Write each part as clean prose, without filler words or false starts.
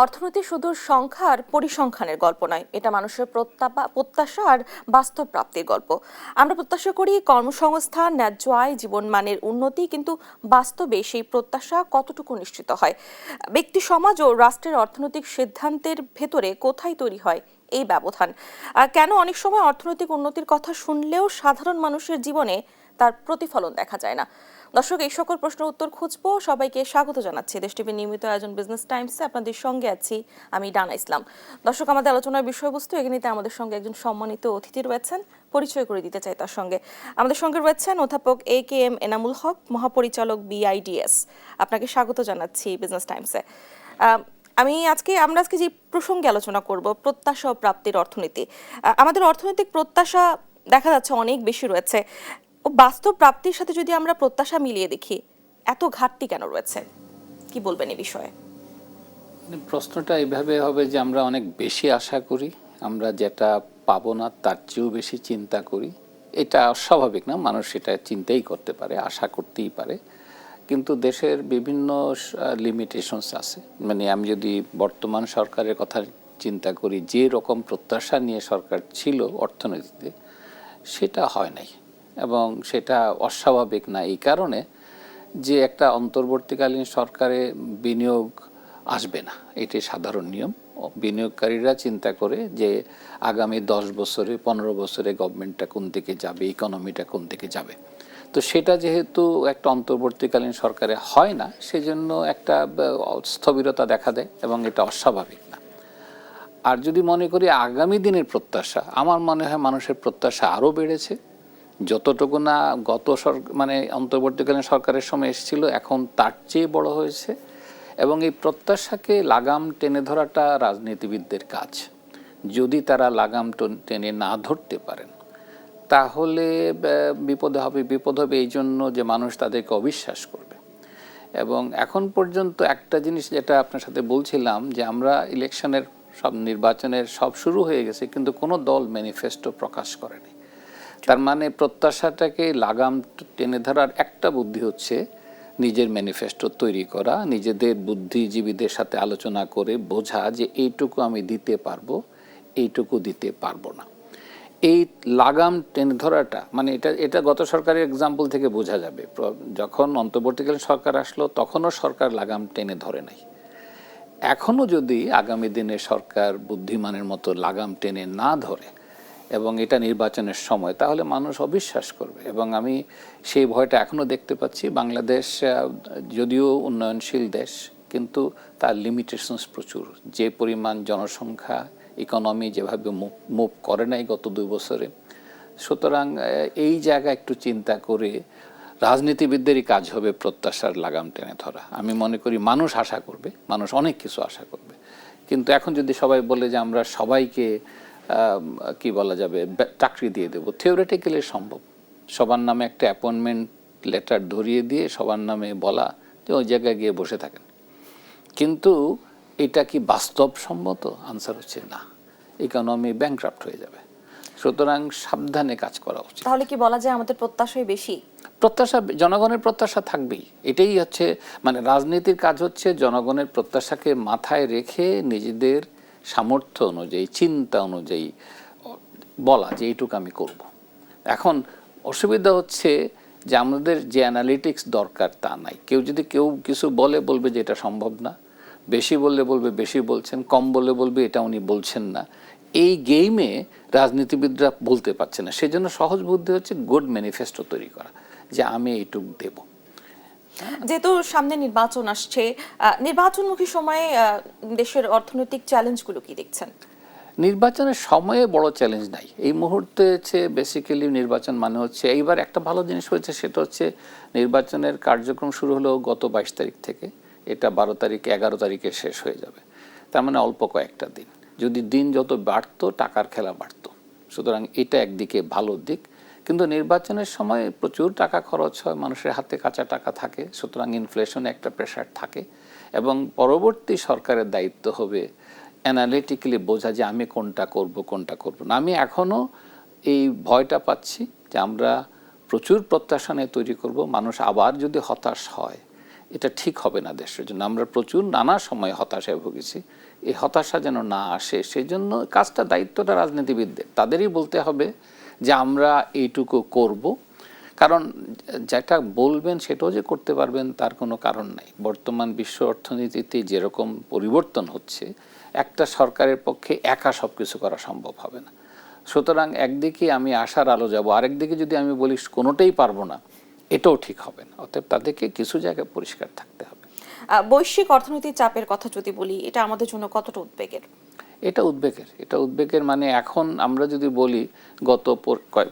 অর্থনীতি শুধু সংখ্যা আর পরিসংখ্যানের গল্প নয়, এটা মানুষের প্রত্যাশা আর বাস্তব প্রাপ্তির গল্প। আমরা প্রত্যাশা করি কর্মসংস্থান, ন্যায্য আয়, জীবনমানের উন্নতি, কিন্তু বাস্তবে সেই প্রত্যাশা কতটুকু নিশ্চিত হয়? ব্যক্তি সমাজ ও রাষ্ট্রের অর্থনৈতিক সিদ্ধান্তের ভেতরে কোথায় তৈরি হয় এই ব্যবধান? কেন অনেক সময় অর্থনৈতিক উন্নতির কথা শুনলেও সাধারণ মানুষের জীবনে তার প্রতিফলন দেখা যায় না? দর্শক, এই সকল প্রশ্নের উত্তর খুঁজবো। সবাইকে স্বাগত জানাচ্ছি দেশ টিভির নিয়মিত আয়োজন বিজনেস টাইমসে। আপনাদের সঙ্গে আছি আমি ডানা ইসলাম। দর্শক, আমাদের আলোচনার বিষয়বস্তু এগিয়ে আমাদের সঙ্গে একজন সম্মানিত অতিথি রয়েছেন, পরিচয় করে দিতে চাই তার সঙ্গে। আমাদের সঙ্গে রয়েছেন অধ্যাপক AKM এনামুল হক, মহাপরিচালক BIDS। আপনাকে স্বাগত জানাচ্ছি বিজনেস টাইমসে। আমরা আজকে যে প্রসঙ্গে আলোচনা করব, প্রত্যাশা ও প্রাপ্তির অর্থনীতি। আমাদের অর্থনৈতিক প্রত্যাশা দেখা যাচ্ছে অনেক বেশি রয়েছে, ও বাস্তব প্রাপ্তির সাথে যদি আমরা প্রত্যাশা মিলিয়ে দেখি, এত ঘাটতি কেন রয়েছে? কি বলবেন এই বিষয়ে? প্রশ্নটা এইভাবে হবে যে আমরা অনেক বেশি আশা করি, আমরা যেটা পাবো না তার চেয়েও বেশি চিন্তা করি। এটা অস্বাভাবিক না, মানুষ সেটা চিন্তাই করতে পারে, আশা করতেই পারে। কিন্তু দেশের বিভিন্ন লিমিটেশনস আছে। মানে আমি যদি বর্তমান সরকারের কথা চিন্তা করি, যে রকম প্রত্যাশা নিয়ে সরকার ছিল অর্থনীতিতে, সেটা হয় নাই এবং সেটা অস্বাভাবিক না এই কারণে যে একটা অন্তর্বর্তীকালীন সরকারে বিনিয়োগ আসবে না, এটি সাধারণ নিয়ম। বিনিয়োগকারীরা চিন্তা করে যে আগামী 10 বছরে 15 বছরে গভর্নমেন্টটা কোন দিকে যাবে, ইকোনমিটা কোন দিকে যাবে। তো সেটা যেহেতু একটা অন্তর্বর্তীকালীন সরকারে হয় না, সেজন্য একটা স্থবিরতা দেখা দেয় এবং এটা অস্বাভাবিক না। আর যদি মনে করি আগামী দিনের প্রত্যাশা, আমার মনে হয় মানুষের প্রত্যাশা আরও বেড়েছে। যতটুকু না গত মানে অন্তর্বর্তীকালীন সরকারের সময় এসেছিল, এখন তার চেয়ে বড় হয়েছে। এবং এই প্রত্যাশাকে লাগাম টেনে ধরাটা রাজনীতিবিদদের কাজ। যদি তারা লাগাম টেনে না ধরতে পারেন, তাহলে বিপদ হবে এই জন্য যে মানুষ তাদেরকে অবিশ্বাস করবে। এবং এখন পর্যন্ত একটা জিনিস যেটা আপনার সাথে বলছিলাম, যে আমরা ইলেকশনের নির্বাচনের সব শুরু হয়ে গেছে, কিন্তু কোনো দল ম্যানিফেস্টো প্রকাশ করেনি। তার মানে প্রত্যাশাটাকে লাগাম টেনে ধরার একটা বুদ্ধি হচ্ছে নিজের ম্যানিফেস্টো তৈরি করা, নিজেদের বুদ্ধিজীবীদের সাথে আলোচনা করে বোঝা যে এইটুকু আমি দিতে পারবো, এইটুকু দিতে পারবো না। এই লাগাম টেনে ধরাটা, মানে এটা গত সরকারের এক্সাম্পল থেকে বোঝা যাবে। যখন অন্তর্বর্তীকালীন সরকার আসলো, তখনও সরকার লাগাম টেনে ধরে নাই। এখনও যদি আগামী দিনে সরকার বুদ্ধিমানের মতো লাগাম টেনে না ধরে এবং এটা নির্বাচনের সময়, তাহলে মানুষ অবিশ্বাস করবে। এবং আমি সেই ভয়টা এখনও দেখতে পাচ্ছি। বাংলাদেশ যদিও উন্নয়নশীল দেশ, কিন্তু তার লিমিটেশনস প্রচুর। যে পরিমাণ জনসংখ্যা, ইকোনমি যেভাবে মুভ করে নাই গত 2 বছরে, সুতরাং এই জায়গা একটু চিন্তা করে রাজনীতিবিদদেরই কাজ হবে প্রত্যাশার লাগাম টেনে ধরা। আমি মনে করি মানুষ আশা করবে, মানুষ অনেক কিছু আশা করবে। কিন্তু এখন যদি সবাই বলে যে আমরা সবাইকে কি বলা যাবে, চাকরি দিয়ে দেবো, থিওরিটিক্যালি সম্ভব। সবার নামে একটা অ্যাপয়েন্টমেন্ট লেটার ধরিয়ে দিয়ে সবার নামে বলা যে ওই জায়গায় গিয়ে বসে থাকেন, কিন্তু এটা কি বাস্তবসম্মত? আনসার হচ্ছে না। ইকোনমি ব্যাংক্রাফট হয়ে যাবে। সুতরাং সাবধানে কাজ করা উচিত। তাহলে কি বলা যায় আমাদের প্রত্যাশাই বেশি? প্রত্যাশা, জনগণের প্রত্যাশা থাকবেই। এটাই হচ্ছে, মানে রাজনীতির কাজ হচ্ছে জনগণের প্রত্যাশাকে মাথায় রেখে নিজেদের সামর্থ্য অনুযায়ী, চিন্তা অনুযায়ী বলা যে এইটুকু আমি করব। এখন অসুবিধা হচ্ছে যে আমাদের যে অ্যানালিটিক্স দরকার তা নাই। কেউ কিছু বলবে যে এটা সম্ভব না, বেশি বলবে বেশি বলছেন, কম বলবে এটা উনি বলছেন না। এই গেমে রাজনীতিবিদরা বলতে পারছে না। সেজন্য সহজ বুদ্ধি হচ্ছে গুড ম্যানিফেস্টো তৈরি করা, যে আমি এইটুক দেব। যেহেতু সামনে নির্বাচন আসছে, নির্বাচনমুখী সময়ে দেশের অর্থনৈতিক চ্যালেঞ্জগুলো কি দেখছেন? নির্বাচনের সময়ে বড় চ্যালেঞ্জ নাই এই মুহূর্তে। হচ্ছে বেসিক্যালি নির্বাচন মানে হচ্ছে, এইবার একটা ভালো জিনিস হয়েছে, সেটা হচ্ছে নির্বাচনের কার্যক্রম শুরু হলো গত 22 তারিখ থেকে। এটা 12 তারিখ 11 তারিখে শেষ হয়ে যাবে। তার মানে অল্প কয়েকটা দিন। যদি দিন যত বাড়তো, টাকার খেলা বাড়তো। সুতরাং এটা একদিকে ভালো দিক। কিন্তু নির্বাচনের সময় প্রচুর টাকা খরচ হয়, মানুষের হাতে কাঁচা টাকা থাকে, সুতরাং ইনফ্লেশনে একটা প্রেশার থাকে। এবং পরবর্তী সরকারের দায়িত্ব হবে অ্যানালিটিক্যালি বোঝা যে আমি কোনটা করব না। আমি এখনও এই ভয়টা পাচ্ছি যে আমরা প্রচুর প্রত্যাশা নিয়ে তৈরি করব, মানুষ আবার যদি হতাশ হয়, এটা ঠিক হবে না দেশের জন্য। আমরা প্রচুর নানা সময় হতাশায় ভুগেছি। এই হতাশা যেন না আসে, সেই জন্য কাজটা, দায়িত্বটা রাজনীতিবিদদের। তাদেরই বলতে হবে যে আমরা এইটুকু করব। কারণ যেটা বলবেন সেটাও যে করতে পারবেন তার কোনো কারণ নাই। বর্তমান বিশ্ব অর্থনীতিতে যেরকম পরিবর্তন হচ্ছে, একটা সরকারের পক্ষে একা সব কিছু করা সম্ভব হবে না। সুতরাং একদিকে আমি আশার আলো যাব, আরেকদিকে যদি আমি বলি কোনোটাই পারবো না, এটাও ঠিক হবে না। অতএব তাদেরকে কিছু জায়গায় পরিষ্কার থাকতে হবে। বৈশ্বিক অর্থনৈতিক চাপের কথা যদি বলি, এটা আমাদের জন্য কতটা উদ্বেগের? এটা উদ্বেগের মানে এখন আমরা যদি বলি, গত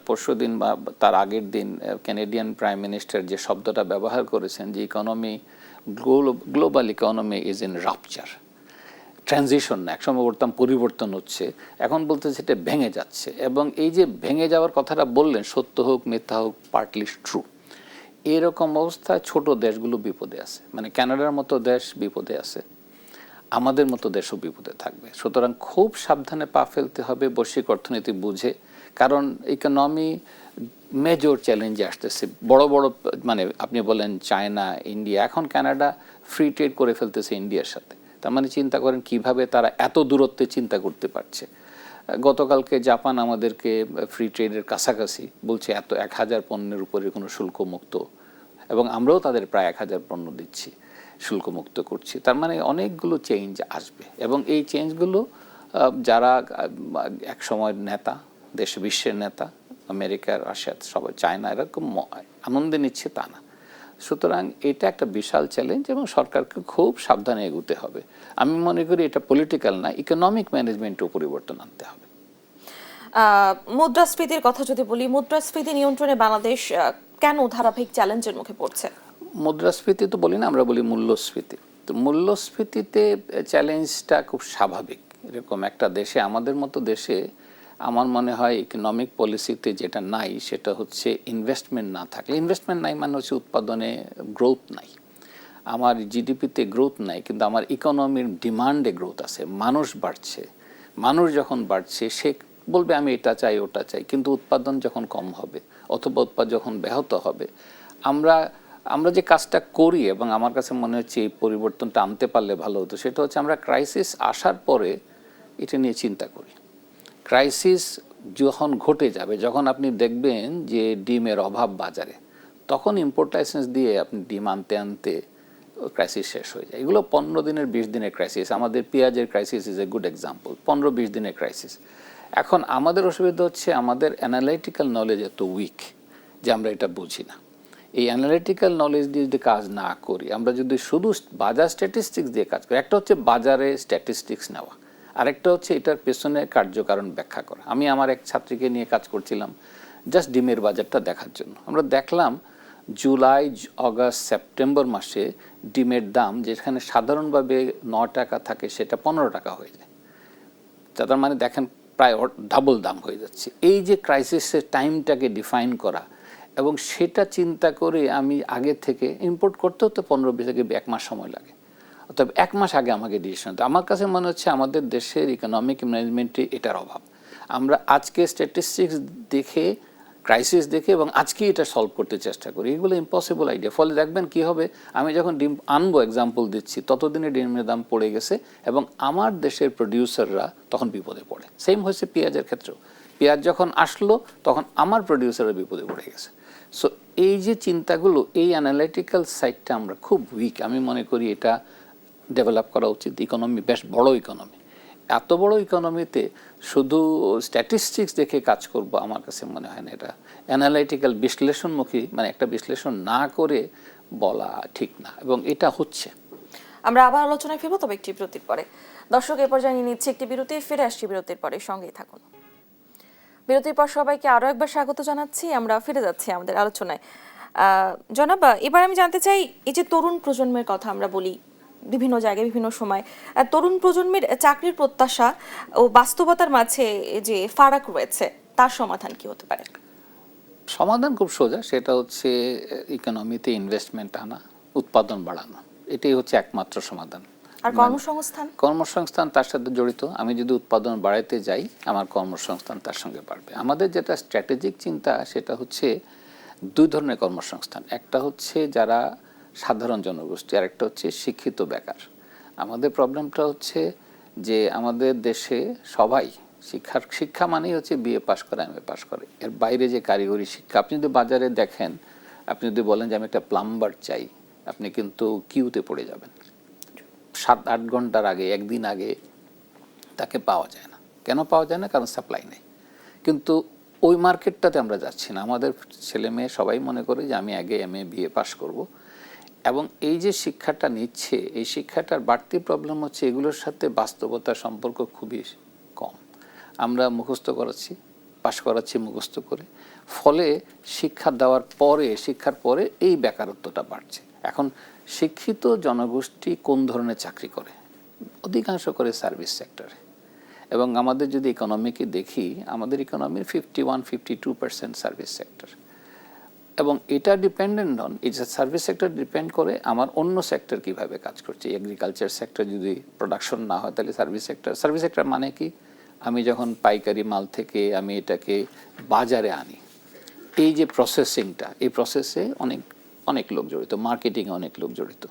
পরশু দিন বা তার আগের দিন ক্যানাডিয়ান প্রাইম মিনিস্টার যে শব্দটা ব্যবহার করেছেন, যে economy, global economy is in rupture, transition না, একসময় বলতাম পরিবর্তন হচ্ছে, এখন বলতেছে এটা ভেঙে যাচ্ছে। এবং এই যে ভেঙে যাওয়ার কথাটা বললেন, সত্য হোক মিথ্যা হোক, পার্টলি ট্রু। এরকম অবস্থায় ছোট দেশগুলো বিপদে আছে, মানে কানাডার মতো দেশ বিপদে আছে, আমাদের মতো দেশও বিপদে থাকবে। সুতরাং খুব সাবধানে পা ফেলতে হবে বৈশ্বিক অর্থনীতি বুঝে, কারণ ইকোনমি মেজর চ্যালেঞ্জে আসতেছে। বড় বড়, মানে আপনি বলেন চায়না, ইন্ডিয়া, এখন কানাডা ফ্রি ট্রেড করে ফেলতেছে ইন্ডিয়ার সাথে। তার মানে চিন্তা করেন কিভাবে তারা এত দূরত্বে চিন্তা করতে পারছে। গতকালকে জাপান আমাদেরকে ফ্রি ট্রেডের কাছাকাছি বলছে, এত 1000 পণ্যের উপরে কোনো শুল্ক মুক্ত, এবং আমরাও তাদের প্রায় 1000 পণ্য দিচ্ছি, শুল্কমুক্ত করছি। তার মানে অনেকগুলো চেঞ্জ আসবে, এবং এই চেঞ্জগুলো যারা এক সময়ের নেতা, দেশে বিশ্বের নেতা, আমেরিকা, রাশিয়া, সবাই, চায়না, এরকম আনন্দে নিচ্ছে তা না। সুতরাং এটা একটা বিশাল চ্যালেঞ্জ, এবং সরকারকে খুব সাবধানে এগোতে হবে। আমি মনে করি এটা পলিটিক্যাল না, ইকোনমিক ম্যানেজমেন্টেও পরিবর্তন আনতে হবে। মুদ্রাস্ফীতির কথা যদি বলি, মুদ্রাস্ফীতি নিয়ন্ত্রণে বাংলাদেশ কেন ধারাবাহিক চ্যালেঞ্জের মুখে পড়ছে? মুদ্রাস্ফীতি তো বলি না, আমরা বলি মূল্যস্ফীতি। তো মূল্যস্ফীতিতে চ্যালেঞ্জটা খুব স্বাভাবিক। এরকম একটা দেশে, আমাদের মতো দেশে, আমার মনে হয় ইকোনমিক পলিসিতে যেটা নাই সেটা হচ্ছে ইনভেস্টমেন্ট না থাকলে। ইনভেস্টমেন্ট নাই মানে হচ্ছে উৎপাদনে গ্রোথ নাই, আমার জিডিপিতে গ্রোথ নাই, কিন্তু আমার ইকোনমির ডিমান্ডে গ্রোথ আছে, মানুষ বাড়ছে। মানুষ যখন বাড়ছে, সে বলবে আমি এটা চাই ওটা চাই, কিন্তু উৎপাদন যখন কম হবে অথবা উৎপাদন যখন ব্যাহত হবে, আমরা যে কাজটা করি, এবং আমার কাছে মনে হচ্ছে এই পরিবর্তনটা আনতে পারলে ভালো হতো, সেটা হচ্ছে আমরা ক্রাইসিস আসার পরে এটা নিয়ে চিন্তা করি। ক্রাইসিস যখন ঘটে যাবে, যখন আপনি দেখবেন যে ডিমের অভাব বাজারে, তখন ইম্পোর্ট লাইসেন্স দিয়ে আপনি ডিম আনতে আনতে ক্রাইসিস শেষ হয়ে যায়। এগুলো 15 দিনের 20 দিনের ক্রাইসিস। আমাদের পেঁয়াজের crisis is a good example, 15-20 দিনের ক্রাইসিস। এখন আমাদের অসুবিধা হচ্ছে আমাদের অ্যানালাইটিক্যাল নলেজ এত উইক যে আমরা এটা বুঝি না। এই অ্যানালিটিক্যাল নলেজ দিয়ে যদি কাজ না করি, আমরা যদি শুধু বাজার স্ট্যাটিস্টিক্স দিয়ে কাজ করি, একটা হচ্ছে বাজারে স্ট্যাটিস্টিক্স নেওয়া, আরেকটা হচ্ছে এটার পেছনে কার্যকারণ ব্যাখ্যা করা। আমি আমার এক ছাত্রীকে নিয়ে কাজ করছিলাম জাস্ট ডিমের বাজারটা দেখার জন্য। আমরা দেখলাম জুলাই, অগাস্ট, সেপ্টেম্বর মাসে ডিমের দাম যেখানে সাধারণভাবে 9 টাকা থাকে সেটা 15 টাকা হয়ে যায়। তার মানে দেখেন প্রায় ডাবল দাম হয়ে যাচ্ছে। এই যে ক্রাইসিসের টাইমটাকে ডিফাইন করা, এবং সেটা চিন্তা করে আমি আগে থেকে ইম্পোর্ট করতে হতে 15-20 থেকে 1 মাস সময় লাগে। অর্থাৎ 1 মাস আগে আমাকে ডিসিশন নিতে। আমার কাছে মনে হচ্ছে আমাদের দেশের ইকোনমিক ম্যানেজমেন্টে এটার অভাব। আমরা আজকে স্ট্যাটিস্টিক্স দেখে, ক্রাইসিস দেখে, এবং আজকে এটা সলভ করতে চেষ্টা করি, এগুলো ইম্পসিবল আইডিয়া। ফলে দেখবেন কি হবে, আমি যখন ডিম আনবো, এক্সাম্পল দিচ্ছি, ততদিনে ডিমের দাম পড়ে গেছে, এবং আমার দেশের প্রডিউসাররা তখন বিপদে পড়ে। সেম হয়েছে পেঁয়াজের ক্ষেত্রেও। পেঁয়াজ যখন আসলো তখন আমার প্রডিউসাররা বিপদে পড়ে গেছে। সো এই যে চিন্তাগুলো, এই অ্যানালিটিক্যাল সাইডটা আমরা খুব উইক। আমি মনে করি এটা ডেভেলপ করা উচিত। ইকোনমি বেশ বড় ইকোনমি, এত বড় ইকোনমিতে শুধু স্ট্যাটিস্টিক্স দেখে কাজ করব আমার কাছে মনে হয় না। এটা অ্যানালাইটিক্যাল বিশ্লেষণমুখী, মানে একটা বিশ্লেষণ না করে বলা ঠিক না, এবং এটা হচ্ছে। আমরা আবার আলোচনায় ফিরবো, তবে একটি বিরতির পরে। দর্শক, এ পর্যায়ে নিয়ে নিচ্ছে একটি বিরতি, ফিরে আসছি বিরতির পরে, সঙ্গেই থাকুন। বিরতির পর সবাইকে আরো একবার স্বাগত জানাচ্ছি। আমরা ফিরে যাচ্ছি আমাদের আলোচনায়। জনাব, এবার আমি জানতে চাই, এই যে তরুণ প্রজন্মের কথা আমরা বলি বিভিন্ন জায়গায় বিভিন্ন সময়, তরুণ প্রজন্মের চাকরির প্রত্যাশা ও বাস্তবতার মাঝে যে ফারাক রয়েছে, তার সমাধান কি হতে পারে? সমাধান খুব সোজা, সেটা হচ্ছে ইকোনমিতে ইনভেস্টমেন্ট আনা, উৎপাদন বাড়ানো। এটাই হচ্ছে একমাত্র সমাধান। আর কর্মসংস্থান? কর্মসংস্থান তার সাথে জড়িত। আমি যদি উৎপাদন বাড়াইতে যাই, আমার কর্মসংস্থান তার সঙ্গে বাড়বে। আমাদের যেটা স্ট্র্যাটেজিক চিন্তা, সেটা হচ্ছে 2 ধরনের কর্মসংস্থান। একটা হচ্ছে যারা সাধারণ জনগোষ্ঠী, আর একটা হচ্ছে শিক্ষিত বেকার। আমাদের প্রবলেমটা হচ্ছে যে আমাদের দেশে সবাই শিক্ষা মানেই হচ্ছে বিএ পাশ করে এমএ পাশ করে, এর বাইরে যে কারিগরি শিক্ষা, আপনি যদি বাজারে দেখেন, আপনি যদি বলেন যে আমি একটা প্লাম্বার চাই, আপনি কিন্তু কিউতে পড়ে যাবেন। 7-8 ঘন্টার আগে, একদিন আগে তাকে পাওয়া যায় না। কেন পাওয়া যায় না? কারণ সাপ্লাই নেই। কিন্তু ওই মার্কেটটাতে আমরা যাচ্ছি না। আমাদের ছেলে মেয়ে সবাই মনে করে যে আমি আগে এমএ বিএ পাস করব, এবং এই যে শিক্ষাটা নিচ্ছে, এই শিক্ষাটার বাড়তি প্রবলেম হচ্ছে এগুলোর সাথে বাস্তবতার সম্পর্ক খুবই কম। আমরা মুখস্থ করাচ্ছি, পাশ করাচ্ছি মুখস্থ করে, ফলে শিক্ষার পরে এই বেকারত্বটা বাড়ছে। এখন শিক্ষিত জনগোষ্ঠী কোন ধরনের চাকরি করে? অধিকাংশ করে সার্ভিস সেক্টরে। এবং আমাদের যদি ইকোনমিকে দেখি, আমাদের ইকোনমির 51-52% সার্ভিস সেক্টর, এবং এটা ডিপেন্ডেন্ট অন, এই যে সার্ভিস সেক্টর ডিপেন্ড করে আমার অন্য সেক্টর কিভাবে কাজ করছে। এগ্রিকালচার সেক্টর যদি প্রোডাকশন না হয়, তাহলে সার্ভিস সেক্টর মানে কি? আমি যখন পাইকারি মাল থেকে আমি এটাকে বাজারে আনি, এই যে প্রসেসিংটা, এই প্রসেসে অনেক লোক জড়িত, মার্কেটিংয়ে অনেক লোক জড়িত।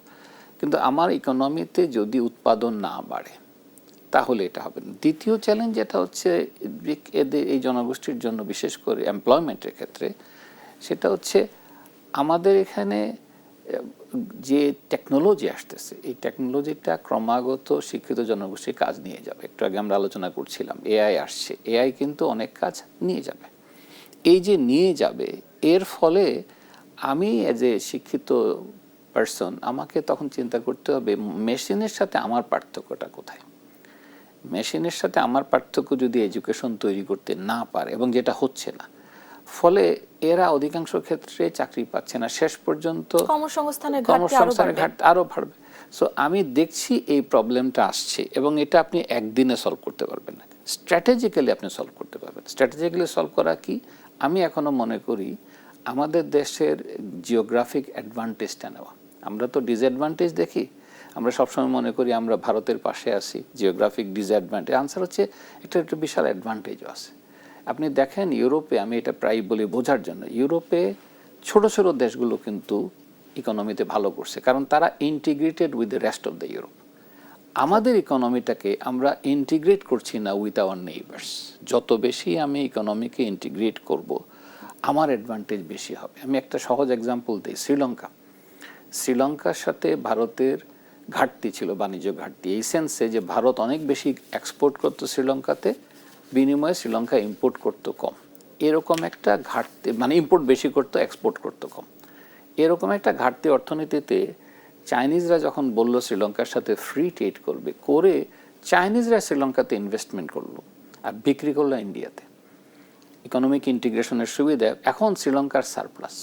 কিন্তু আমার ইকোনমিতে যদি উৎপাদন না বাড়ে, তাহলে এটা হবে না। দ্বিতীয় চ্যালেঞ্জ যেটা হচ্ছে এদের এই জনগোষ্ঠীর জন্য, বিশেষ করে এমপ্লয়মেন্টের ক্ষেত্রে, সেটা হচ্ছে আমাদের এখানে যে টেকনোলজি আসতেছে, এই টেকনোলজিটা ক্রমাগত শিক্ষিত জনগোষ্ঠীর কাজ নিয়ে যাবে। একটু আগে আমরা আলোচনা করছিলাম, এআই আসছে, এআই কিন্তু অনেক কাজ নিয়ে যাবে। এই যে নিয়ে যাবে, এর ফলে আমি এজ এ শিক্ষিত পারসন, আমাকে তখন চিন্তা করতে হবে মেশিনের সাথে আমার পার্থক্যটা কোথায়। মেশিনের সাথে আমার পার্থক্য যদি এডুকেশন তৈরি করতে না পারে, এবং যেটা হচ্ছে না, ফলে এরা অধিকাংশ ক্ষেত্রে চাকরি পাচ্ছে না, শেষ পর্যন্ত কর্মসংস্থানের ঘাটতি আরো বাড়বে। সো আমি দেখছি এই প্রবলেমটা আসছে, এবং এটা আপনি একদিনে সলভ করতে পারবেন না, স্ট্র্যাটেজিক্যালি আপনি সলভ করতে পারবেন। স্ট্র্যাটেজিক্যালি সলভ করা কি? আমি এখনো মনে করি আমাদের দেশের জিওগ্রাফিক অ্যাডভান্টেজটা নেওয়া। আমরা তো ডিসঅ্যাডভান্টেজ দেখি, আমরা সবসময় মনে করি আমরা ভারতের পাশে আছি, জিওগ্রাফিক ডিসঅ্যাডভান্টেজ। আনসার হচ্ছে একটা বিশাল অ্যাডভান্টেজও আছে। আপনি দেখেন ইউরোপে, আমি এটা প্রায় বলি বোঝার জন্য, ইউরোপে ছোট ছোট দেশগুলো কিন্তু ইকোনমিতে ভালো করছে, কারণ তারা integrated with the rest of the Europe. আমাদের ইকোনমিটাকে আমরা ইন্টিগ্রেট করছি না উইথ আওয়ার নেইবার্স। যত বেশি আমি ইকোনমিকে ইন্টিগ্রেট করব, আমার অ্যাডভান্টেজ বেশি হবে। আমি একটা সহজ এক্সাম্পল দিই, শ্রীলঙ্কার সাথে ভারতের ঘাটতি ছিল, বাণিজ্য ঘাটতি, এই সেন্সে যে ভারত অনেক বেশি এক্সপোর্ট করতো শ্রীলঙ্কাতে, বিনিময়ে শ্রীলঙ্কা ইম্পোর্ট করতো কম। এরকম একটা ঘাটতি, মানে ইম্পোর্ট বেশি করতো, এক্সপোর্ট করতো কম। এরকম একটা ঘাটতি অর্থনীতিতে চাইনিজরা যখন বলল শ্রীলঙ্কার সাথে ফ্রি ট্রেড করবে, করে চাইনিজরা শ্রীলঙ্কাতে ইনভেস্টমেন্ট করলো আর বিক্রি করলো ইন্ডিয়াতে। ইকোনমিক ইন্টিগ্রেশনের সুবিধা, এখন শ্রীলঙ্কার সারপ্লাস।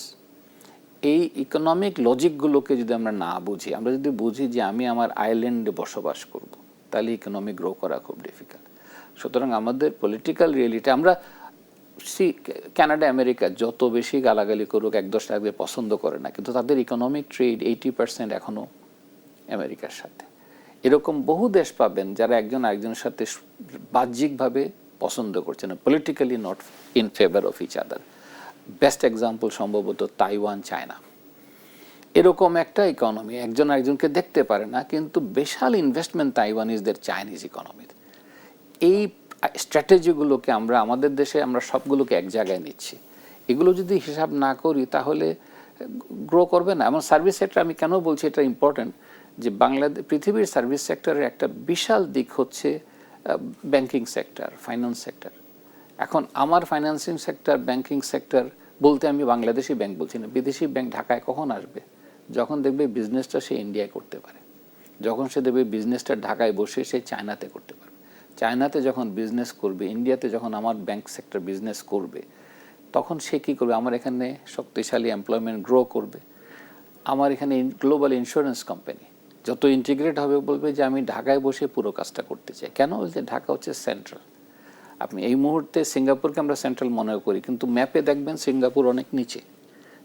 এই ইকোনমিক লজিকগুলোকে যদি আমরা না বুঝি, আমরা যদি বুঝি যে আমি আমার আইল্যান্ডে বসবাস করব, তাহলে ইকোনমি গ্রো করা খুব ডিফিকাল্ট। সুতরাং আমাদের পলিটিক্যাল রিয়েলিটি, আমরা কানাডা আমেরিকা যত বেশি গালাগালি করুক, 1-10 টাকা পছন্দ করে না, কিন্তু তাদের ইকোনমিক ট্রেড 80% এখনও আমেরিকার সাথে। এরকম বহু দেশ পাবেন যারা একজন আরেকজনের সাথে বাহ্যিকভাবে পছন্দ করছে না, politically not in favour of each other. Best example সম্ভবত তাইওয়ান, চায়না। এরকম একটা ইকোনমি, একজন আরেকজনকে দেখতে পারে না, কিন্তু বিশাল ইনভেস্টমেন্ট তাইওয়ানিজদের চাইনিজ ইকোনমিতে। এই স্ট্র্যাটেজিগুলোকে আমরা আমাদের দেশে আমরা সবগুলোকে এক জায়গায় নিচ্ছি। এগুলো যদি হিসাব না করি, তাহলে গ্রো করবে না। এমন সার্ভিস সেক্টর, আমি কেন বলছি এটা ইম্পর্টেন্ট, যে পৃথিবীর সার্ভিস সেক্টরের একটা বিশাল দিক হচ্ছে ব্যাংকিং সেক্টর, ফাইন্যান্স সেক্টর। এখন আমার ফাইন্যান্সিং সেক্টর, ব্যাংকিং সেক্টর বলতে আমি বাংলাদেশি ব্যাংক বলছি না, বিদেশি ব্যাংক ঢাকায় কখন আসবে? যখন দেখবে বিজনেসটা সে ইন্ডিয়ায় করতে পারে, যখন সে দেখবে বিজনেসটা ঢাকায় বসে সে চায়নাতে করতে পারবে। চায়নাতে যখন বিজনেস করবে, ইন্ডিয়াতে যখন আমার ব্যাংক সেক্টর বিজনেস করবে, তখন সে কী করবে? আমার এখানে শক্তিশালী এমপ্লয়মেন্ট গ্রো করবে। আমার এখানে গ্লোবাল ইন্স্যুরেন্স কোম্পানি যত ইন্টিগ্রেট হবে, বলবে যে আমি ঢাকায় বসে পুরো কাজটা করতে চাই। কেন? বলছে ঢাকা হচ্ছে সেন্ট্রাল। আপনি এই মুহূর্তে সিঙ্গাপুরকে আমরা সেন্ট্রাল মনে করি, কিন্তু ম্যাপে দেখবেন সিঙ্গাপুর অনেক নিচে।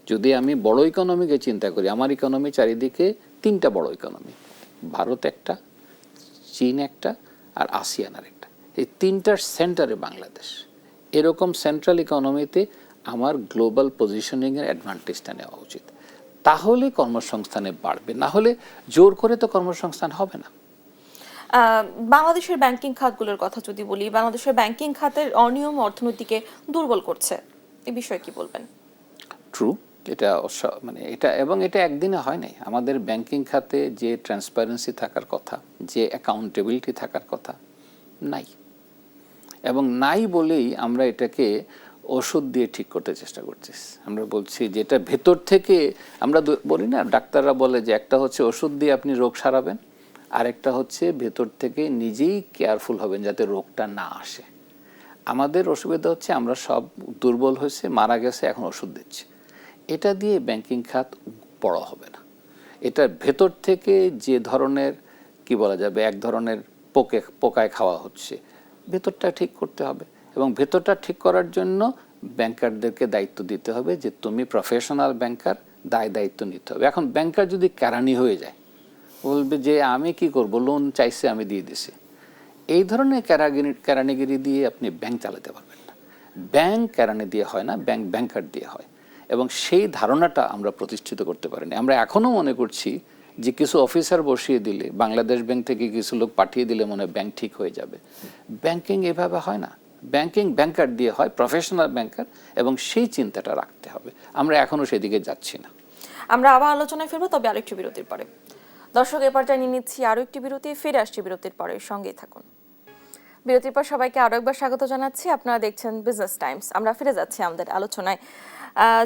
যদি আমি বড় ইকোনমিকে চিন্তা করি, আমার ইকোনমি চারিদিকে 3টা বড় ইকোনমি, ভারত একটা, চীন একটা, আর আসিয়ান আর একটা। এই 3টার সেন্টারে বাংলাদেশ। এরকম সেন্ট্রাল ইকোনমিতে আমার গ্লোবাল পজিশনিংয়ের অ্যাডভান্টেজটা নেওয়া উচিত। তাহলে কর্মসংস্থানে বাড়বে, না হলে জোর করে তো কর্মসংস্থান হবে না। বাংলাদেশের ব্যাংকিং খাতগুলোর কথা যদি বলি, বাংলাদেশের ব্যাংকিং খাতের অনিয়ম অর্থনীতিকে দুর্বল করছে, এই বিষয়ে কি বলবেন? ট্রু, এটা মানে এটা, এবং এটা একদিনে হয় নাই। আমাদের ব্যাংকিং খাতে যে ট্রান্সপারেন্সি থাকার কথা, যে অ্যাকাউন্টেবিলিটি থাকার কথা, নাই। এবং নাই বলেই আমরা এটাকে ওষুধ দিয়ে ঠিক করতে চেষ্টা করছি। আমরা বলছি যেটা ভেতর থেকে, আমরা বলি না, ডাক্তাররা বলে যে একটা হচ্ছে ওষুধ দিয়ে আপনি রোগ সারাবেন, আরেকটা হচ্ছে ভেতর থেকে নিজেই কেয়ারফুল হবেন যাতে রোগটা না আসে। আমাদের অসুবিধা হচ্ছে আমরা সব দুর্বল হয়েছে, মারা গেছে, এখন ওষুধ দিচ্ছি। এটা দিয়ে ব্যাংকিং খাত বড় হবে না। এটার ভেতর থেকে যে ধরনের, কি বলা যাবে, এক ধরনের পোকায় খাওয়া হচ্ছে, ভেতরটা ঠিক করতে হবে। এবং ভেতরটা ঠিক করার জন্য ব্যাংকারদেরকে দায়িত্ব দিতে হবে যে তুমি প্রফেশনাল ব্যাংকার, দায়িত্ব নিতে হবে। এখন ব্যাংকার যদি কেরানি হয়ে যায়, বলবে যে আমি কি করব, লোন চাইছে আমি দিয়ে দিছি, এই ধরনের কেরানিগিরি দিয়ে আপনি ব্যাংক চালাতে পারবেন না। ব্যাংক কেরানি দিয়ে হয় না, ব্যাংক ব্যাংকার দিয়ে হয়। এবং সেই ধারণাটা আমরা প্রতিষ্ঠিত করতে পারিনি। আমরা এখনও মনে করছি যে কিছু অফিসার বসিয়ে দিলে, বাংলাদেশ ব্যাংক থেকে কিছু লোক পাঠিয়ে দিলে মনে হয় ব্যাংক ঠিক হয়ে যাবে। ব্যাংকিং এভাবে হয় না। ব্যাংকিং ব্যাংকার দিয়ে হয়, প্রফেশনাল ব্যাংকার, এবং সেই চিন্তাটা রাখতে হবে। আমরা এখনও সেদিকে যাচ্ছি না। আমরা আবার আলোচনায় ফিরবো, তবে আরেকটি বিরতির পরে। দর্শক, এ পর্যায়ে নিয়ে নিচ্ছি আরও একটি বিরতি, ফিরে আসছি বিরতির পরে, সঙ্গেই থাকুন। বিরতির পর সবাইকে আরো একবার স্বাগত জানাচ্ছি। আপনারা দেখছেন বিজনেস টাইমস। আমরা ফিরে যাচ্ছি আমাদের আলোচনায়।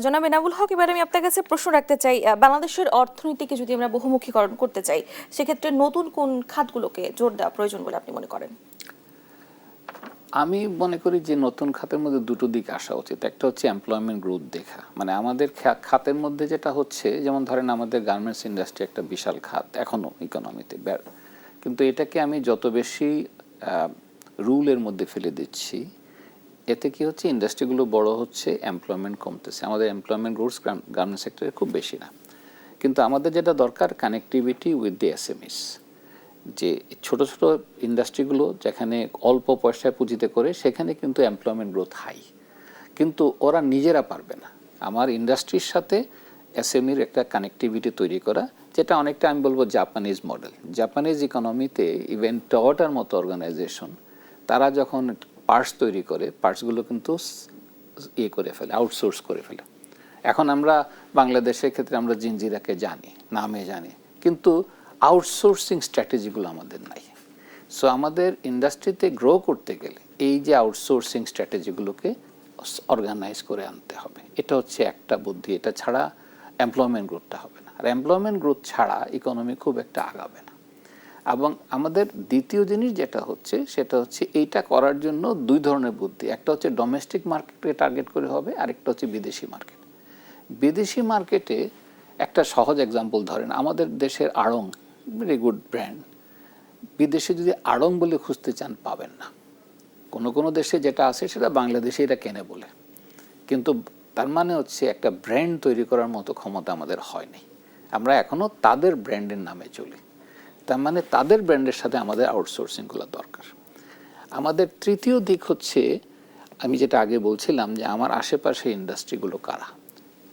জনাব এনামুল হক, এবার আমি আপনার কাছে প্রশ্ন রাখতে চাই, বাংলাদেশের অর্থনীতিকে যদি আমরা বহুমুখীকরণ করতে চাই, সেক্ষেত্রে নতুন কোন খাতগুলোকে জোর দেওয়া প্রয়োজন বলে আপনি মনে করেন? আমি মনে করি যে নতুন খাতের মধ্যে দুটো দিক আসা উচিত। একটা হচ্ছে এমপ্লয়মেন্ট গ্রোথ দেখা, মানে আমাদের খাতের মধ্যে যেটা হচ্ছে, যেমন ধরেন আমাদের গার্মেন্টস ইন্ডাস্ট্রি একটা বিশাল খাত এখনও ইকোনমিতে, কিন্তু এটাকে আমি যত বেশি রুলের মধ্যে ফেলে দিচ্ছি, এতে কি হচ্ছে, ইন্ডাস্ট্রিগুলো বড় হচ্ছে, এমপ্লয়মেন্ট কমতেছে। আমাদের এমপ্লয়মেন্ট গ্রোথ গার্মেন্টস সেক্টরে খুব বেশি না। কিন্তু আমাদের যেটা দরকার, কানেক্টিভিটি উইথ দি এসএমইস, যে ছোট ছোট ইন্ডাস্ট্রিগুলো যেখানে অল্প পয়সায় পুঁজিতে করে, সেখানে কিন্তু এমপ্লয়মেন্ট গ্রোথ হাই, কিন্তু ওরা নিজেরা পারবে না। আমার ইন্ডাস্ট্রির সাথে এসএমইর একটা কানেক্টিভিটি তৈরি করা, যেটা অনেকটা আমি বলবো জাপানিজ মডেল। জাপানিজ ইকোনমিতে ইভেন টয়োটার মতো অর্গানাইজেশন, তারা যখন পার্টস তৈরি করে, পার্টসগুলো কিন্তু করে ফেলে, আউটসোর্স করে ফেলে। এখন আমরা বাংলাদেশের ক্ষেত্রে আমরা জিঞ্জিরাকে জানি, নামে জানি, কিন্তু আউটসোর্সিং স্ট্র্যাটেজিগুলো আমাদের নাই। সো আমাদের ইন্ডাস্ট্রিতে গ্রো করতে গেলে এই যে আউটসোর্সিং স্ট্র্যাটেজিগুলোকে অর্গানাইজ করে আনতে হবে। এটা হচ্ছে একটা বুদ্ধি। এটা ছাড়া এমপ্লয়মেন্ট গ্রোথটা হবে না। আর এমপ্লয়মেন্ট গ্রোথ ছাড়া ইকোনমি খুব একটা আগাবে না। এবং আমাদের দ্বিতীয় জিনিস যেটা হচ্ছে, সেটা হচ্ছে এইটা করার জন্য দুই ধরনের বুদ্ধি। একটা হচ্ছে ডোমেস্টিক মার্কেটকে টার্গেট করে হবে, আরেকটা হচ্ছে বিদেশি মার্কেট। বিদেশি মার্কেটে একটা সহজ এক্সাম্পল ধরেন, আমাদের দেশের আড়ং, ভেরি গুড ব্র্যান্ড। বিদেশে যদি আড়ং বলে খুঁজতে চান, পাবেন না। কোনো কোনো দেশে যেটা আছে সেটা বাংলাদেশে এটা কেনে বলে, কিন্তু তার মানে হচ্ছে একটা ব্র্যান্ড তৈরি করার মতো ক্ষমতা আমাদের হয়নি। আমরা এখনও তাদের ব্র্যান্ডের নামে চলি। তার মানে তাদের ব্র্যান্ডের সাথে আমাদের আউটসোর্সিংগুলো দরকার। আমাদের তৃতীয় দিক হচ্ছে, আমি যেটা আগে বলছিলাম যে আমার আশেপাশে ইন্ডাস্ট্রিগুলো কারা।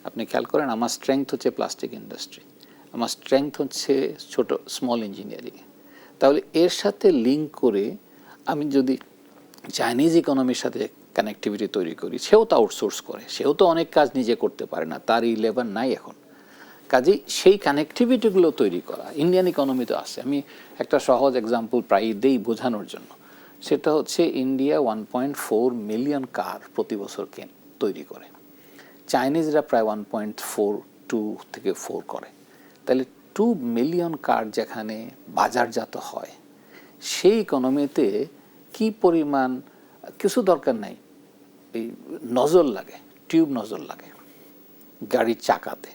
আপনি খেয়াল করেন, আমার স্ট্রেংথ হচ্ছে প্লাস্টিক ইন্ডাস্ট্রি, আমার স্ট্রেংথ হচ্ছে ছোট স্মল ইঞ্জিনিয়ারিং। তাহলে এর সাথে লিঙ্ক করে আমি যদি চাইনিজ ইকোনমির সাথে কানেক্টিভিটি তৈরি করি, সেও তো আউটসোর্স করে, সেও তো অনেক কাজ নিজে করতে পারে না, তার এই লেবার নাই এখন। কাজেই সেই কানেক্টিভিটিগুলো তৈরি করা ইন্ডিয়ান ইকোনমিতে আছে। আমি একটা সহজ এক্সাম্পল প্রায় দেই বোঝানোর জন্য, সেটা হচ্ছে ইন্ডিয়া 1.4 মিলিয়ন কার প্রতি বছর তৈরি করে, চাইনিজরা প্রায় 1.42 থেকে 4 করে। তাহলে 2 মিলিয়ন কার যেখানে বাজারজাত হয়, সেই ইকোনমিতে কি পরিমাণ, কিছু দরকার নাই, এই নজল লাগে, টিউব নজল লাগে গাড়ির চাকাতে,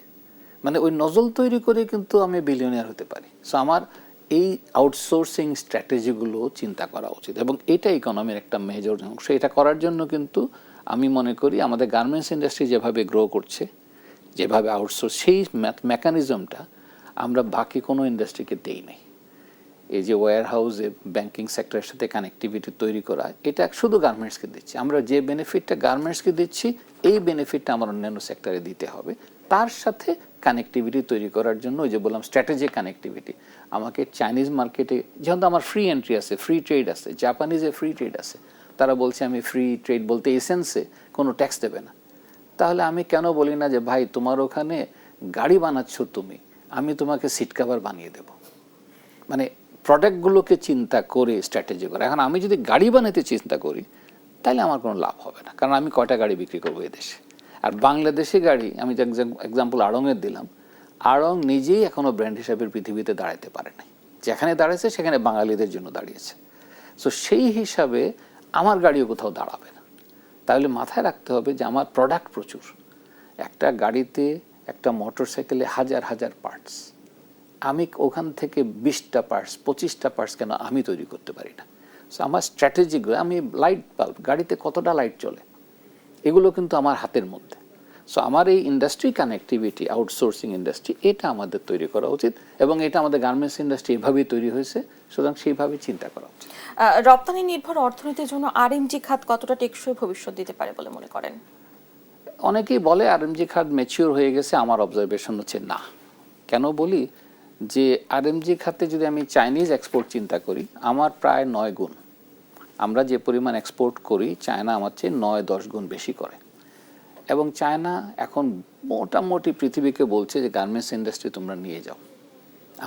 মানে ওই নজল তৈরি করে কিন্তু আমি বিলিয়নিয়ার হতে পারি। সো আমার এই আউটসোর্সিং স্ট্র্যাটেজিগুলো চিন্তা করা উচিত, এবং এটা ইকোনমির একটা মেজর অংশ। এটা করার জন্য কিন্তু আমি মনে করি আমাদের গার্মেন্টস ইন্ডাস্ট্রি যেভাবে গ্রো করছে, যেভাবে আউটসোর্স, সেই মেকানিজমটা আমরা বাকি কোনো ইন্ডাস্ট্রিকে দেই নাই। এই যে ওয়্যার হাউসে ব্যাংকিং সেক্টরের সাথে কানেক্টিভিটি তৈরি করা, এটা শুধু গার্মেন্টসকে দিচ্ছি। আমরা যে বেনিফিটটা গার্মেন্টসকে দিচ্ছি, এই বেনিফিটটা আমার অন্যান্য সেক্টরে দিতে হবে, তার সাথে কানেক্টিভিটি তৈরি করার জন্য ওই যে বললাম স্ট্র্যাটেজিক কানেক্টিভিটি, আমাকে চাইনিজ মার্কেটে যেহেতু আমার ফ্রি এন্ট্রি আছে, ফ্রি ট্রেড আছে, জাপানিজে ফ্রি ট্রেড আছে, তারা বলছে আমি ফ্রি ট্রেড বলতে এসেন্সে কোনো ট্যাক্স দেবে না, তাহলে আমি কেন বলি না যে ভাই তোমার ওখানে গাড়ি বানাচ্ছ তুমি, আমি তোমাকে সিট কভার বানিয়ে দেব। মানে প্রোডাক্টগুলোকে চিন্তা করে স্ট্র্যাটেজি করে। এখন আমি যদি গাড়ি বানাতে চিন্তা করি তাহলে আমার কোনো লাভ হবে না, কারণ আমি কয়টা গাড়ি বিক্রি করবো এদেশে। আর বাংলাদেশি গাড়ি, আমি যে এক্সাম্পল আড়ংয়ের দিলাম, আড়ং নিজেই এখনো ব্র্যান্ড হিসাবে পৃথিবীতে দাঁড়াতে পারে নাই, যেখানে দাঁড়িয়েছে সেখানে বাঙালিদের জন্য দাঁড়িয়েছে। সো সেই হিসাবে আমার গাড়িও কোথাও দাঁড়াবে না। তাহলে মাথায় রাখতে হবে যে আমার প্রোডাক্ট প্রচুর, একটা গাড়িতে একটা মোটর সাইকেলে হাজার হাজার পার্টস, আমি ওখান থেকে 20টা পার্টস 25টা পার্টস কেন আমি তৈরি করতে পারি না। সো আমার স্ট্র্যাটেজিগুলো, আমি লাইট বাল্ব, গাড়িতে কতটা লাইট চলে, এগুলো কিন্তু আমার হাতের মধ্যে। সো আমার এই ইন্ডাস্ট্রি কানেক্টিভিটি, আউটসোর্সিং ইন্ডাস্ট্রি, এটা আমাদের তৈরি করা উচিত, এবং এটা আমাদের গার্মেন্টস ইন্ডাস্ট্রি এভাবেই তৈরি হয়েছে, সুতরাং সেইভাবেই চিন্তা করা উচিত। রপ্তানি নির্ভর অর্থনীতির জন্য আরএমজি খাত কতটা টেকসই ভবিষ্যৎ দিতে পারে বলে মনে করেন? অনেকেই বলে আরএমজি খাত ম্যাচিওর হয়ে গেছে, আমার অবজারভেশন হচ্ছে না। কেন বলি, যে আরএমজি খাতে যদি আমি চাইনিজ এক্সপোর্ট চিন্তা করি, আমার প্রায় 9 গুণ, আমরা যে পরিমাণ এক্সপোর্ট করি চায়না আমার চেয়ে 9-10 গুণ বেশি করে। এবং চায়না এখন মোটামুটি পৃথিবীকে বলছে যে গার্মেন্টস ইন্ডাস্ট্রি তোমরা নিয়ে যাও,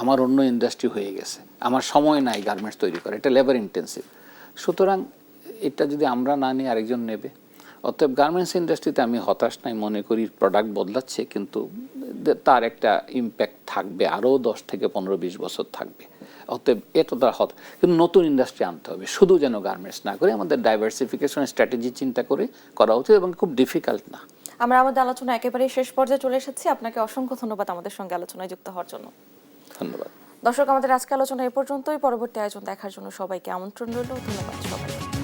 আমার অন্য ইন্ডাস্ট্রি হয়ে গেছে, আমার সময় নাই গার্মেন্টস তৈরি করে, এটা লেবার ইন্টেন্সিভ। সুতরাং এটা যদি আমরা না নিয়ে আরেকজন নেবে। অতএব গার্মেন্টস ইন্ডাস্ট্রিতে আমি হতাশ নাই, মনে করি প্রোডাক্ট বদলাচ্ছে, কিন্তু তার একটা ইম্প্যাক্ট থাকবে, আরও 10 থেকে 15-20 বছর থাকবে। অতএব এটা তার কিন্তু নতুন ইন্ডাস্ট্রি আনতে হবে, শুধু যেন গার্মেন্টস না করে আমাদের ডাইভার্সিফিকেশন স্ট্র্যাটেজি চিন্তা করে করা উচিত, এবং খুব ডিফিকাল্ট না। আমরা আমাদের আলোচনা একেবারেই শেষ পর্যায়ে চলে এসেছি। আপনাকে অসংখ্য ধন্যবাদ আমাদের সঙ্গে আলোচনায় যুক্ত হওয়ার জন্য। ধন্যবাদ। দর্শক, আমাদের আজকে আলোচনা এ পর্যন্তই। পরবর্তী আয়োজন দেখার জন্য সবাইকে আমন্ত্রণ রইল। ধন্যবাদ সবাইকে।